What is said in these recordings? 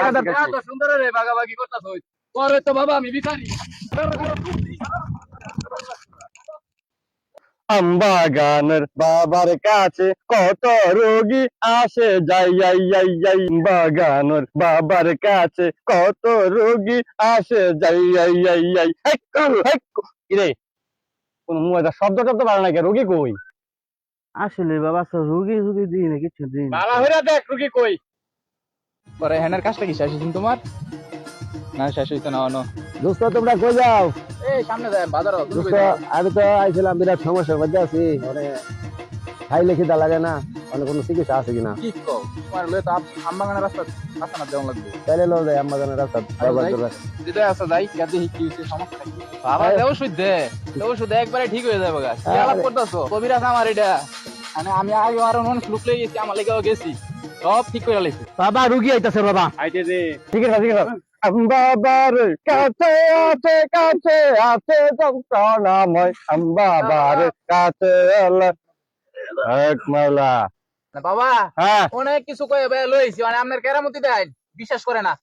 এত সুন্দর রে ভাগাভাগি করতেছ পরে তো বাবা আমি ভিখারি। আমবাগানের বাবার কাছে কত রোগী আসে যাই বাগানের বাবার কাছে কত রোগী আসে যাই কিরে কোন মুয়েদা শব্দ টব্দ পারে না কে রোগী কই আসলে বাবা তো রুগী রুগী দিই না কিছু দিই না। ভালো হইরা দেখ রুগী কই পরে হেনার কাজটা কি শেষ হইছে তোমার না শেষ হইতো না অন দোস্ত তোমরা কই যাও? এই সামনে যায় বাজার দোস্ত আমি তো আইছিলাম বিরাট সমস্যার মধ্যে আছি, মানে খাইলে খিদা লাগে না, মানে কোনো চিকিৎসা আছে কিনা? কি কও তোমার লয়ে তো আমবাগানের রাস্তা রাস্তা না দেওয়া লাগবে তাইলে লো যাই আম্মাজানের রাস্তা দিদা আছে যাই কে দেখি কি হইছে সমস্যা কি বাবা দেও সুদ একবারে ঠিক হয়ে যাবে গাছ কি আলাপ করতেছো কবিরাজ আমার এটা মানে আমি আগে আরো মানুষ লুক লয়ে গেছি আমার লেগেও গেছি সব ঠিক করে লাইছি বাবা রুগী আইতাছে বাবা। আইতে দে ঠিক আছে বাবার কাছে আছে যন্ত্রণাময় বাবার কাছে এক মাওলা না বাবা হ্যাঁ অনেক কিছু কয়ে বে লইছি মানে আপনার কেরামতি দেয় বিশ্বাস করে না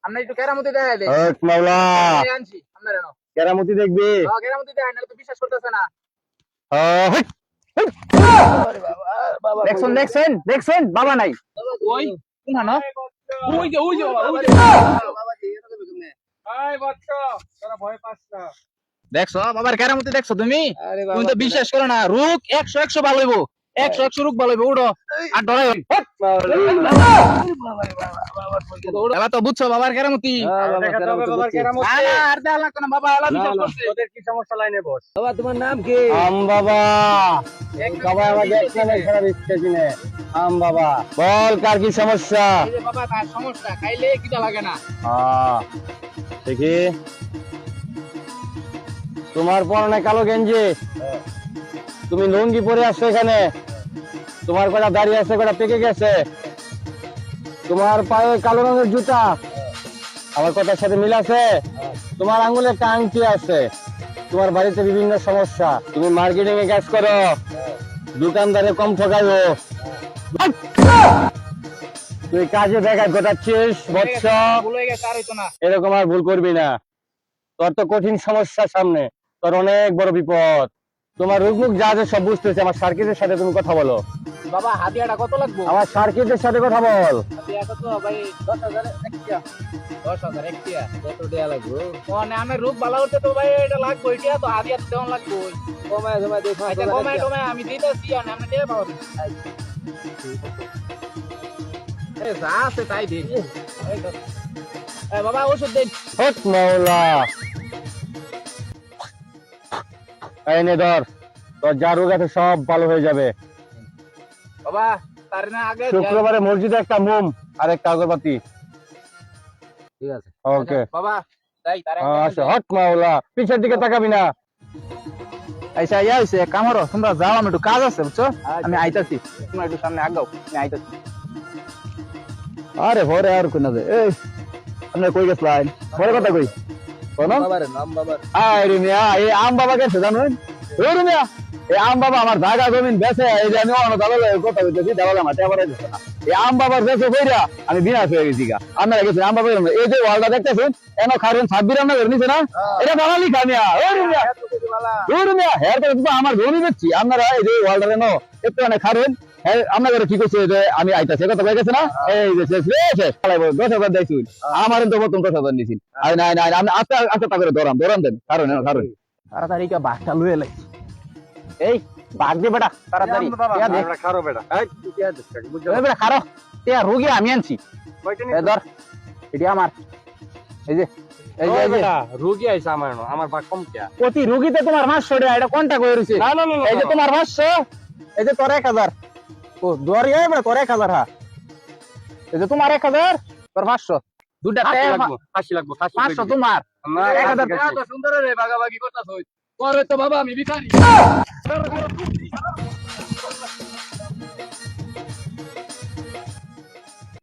আপনি একটু কেরামতি দেয় দে এক মাওলা আমি আনছি আপনার এনো কেরামতি দেখবি কেরামতি দেয় না তো বিশ্বাস করতেছে না দেখছেন বাবা নাই। ওই কোন না ওই যে বাবা ওই যে এই বাচ্চা তোরা ভয় পাস না দেখছো বাবার কেরামতি দেখছো তুমি তুমি তো বিশ্বাস করো না রোগ 100 ভালো হইব 100 রোগ ভালো হইব উড়ো আর ডরাই এবার তো বুঝছো বাবার কেরামতি বাবার কেরামতি না না আর দেয়া লাগতো না বাবা আল্লাহ বিশ্বাস করছে তোদের কি সমস্যা লাইনে বস বাবা তোমার নাম কি? আম বাবা বাবা আমাকে একখানে খারাপ ইচ্ছে কিনে আম বাবা বল কার কি সমস্যা এই যে বাবা তার সমস্যা খাইলে কিটা লাগে না দেখি তোমার পরনে কালো গেঞ্জি তুমি লুঙ্গি পরে আসছো এখানে তোমার কটা দাঁড়িয়ে আছে কটা পেকে গেছে তোমার পায়ে কালো রঙের জুতা আমার কথার সাথে মিল আছে তোমার আঙ্গুলে কাংটি আছে তোমার বাড়িতে বিভিন্ন সমস্যা তুমি মার্কেটিং এ কাজ করো দোকানদারে কম ঠকাইবো তুই কাজে দেখা গোটাচ্ছিস বৎস ভুল হয়ে গেছে আর হইতো না এরকম আর ভুল করবি না তোর তো কঠিন সমস্যা সামনে তোর অনেক বড় বিপদ তোমার রোগ মুখ যা যা সব বুঝতেছে আমার সার্কিটের সাথে তুমি কথা বলো বাবা হাতিয়াটা কত লাগবে আমার সার্কিটের সাথে কথা বল হাতিয়া কত ভাই 10,000 একটিয়া 10,000 একটিয়া কত দেয়া লাগবে মানে আমার রোগ ভালো হতে তো ভাই এটা লাগবে এটা তো হাতিয়া তো দেওয়া লাগবে কমায় জমায় দেখো আচ্ছা কমায় আমি দিতেছি আর আপনি দিয়ে পাবেন এ যা আছে তাই দিন এই বাবা ওষুধ দেন হট মাওলা এই নে ধর তোর যা রোগ আছে সব ভালো হয়ে যাবে বাবা তার না আগে শুক্রবারে মসজিদে একটা মোম আর একটা আগরবাতি ঠিক আছে ওকে বাবা তাই তার আচ্ছা হট মাওলা পিছের দিকে তাকাবি না আচ্ছা ইয়া হইছে কামড় তোমরা যাও আমি একটু কাজ আছে বুঝছো আমি আইতাছি তোমরা একটু সামনে আগাও আমি আইতাছি আরে ভরে আর কোন দে এই আপনি কই গেছলেন ভরে কথা কই কোন বাবার নাম বাবার আরে মিয়া এই আম বাবা গেছে জানেন ওরে মিয়া এই আম বাবা আমার জায়গা জমিন বেচে এই যে আমি অন্য দালালে কথা কইতেছি দালালে মাঠে আবার দিছে না এই আম বাবার বেচে কইরা আমি বিনাশ হয়ে গেছি গা আপনারা গেছেন আম বাবা এই যে ওয়ালটা দেখতেছেন এন খারুন 26 রান্না করে নিছে না এটা দালালি খামিয়া ওরে মিয়া হেয়ার তো আমার জমি বেচছি আপনারা এই যে ওয়ালটা রেনো একটু অনেক খারুন আপনাদের কি করছে যে আমি আইতাছি কথা কই গেছে না এই যে শেষ 10,000 দিয়েছি আমার তো মতন 10,000 নিছেন আর না না আমি আস্তে আস্তে করে দরাম দেন কারণ তাড়াতাড়ি কা বাঘটা লয়ে লাই এই বাঘ দে বেটা তাড়াতাড়ি ইয়া দে খারো বেটা এই কি আছে বুঝছো ওই বেটা খারো তে রোগী আমি আনছি কয়টা এই ধর এটি আমার এই যে এই যে বেটা রোগী আইছে আমার বাঘ কম কিয়া প্রতি রোগীতে তোমার 500 টাকা এটা কোনটা কই রইছে না এই যে তোমার 500 এই যে তোর 1000 ও দরিয়া বেটা তোর 1000 হ্যাঁ এই যে তোমার 1000 তোর 500 দুটা ফাঁসি লাগবো 500 তোমার 1000 টাকা তো সুন্দর রে ভাগাভাগি করতাছ তোরে তো বাবা আমি ভিখারি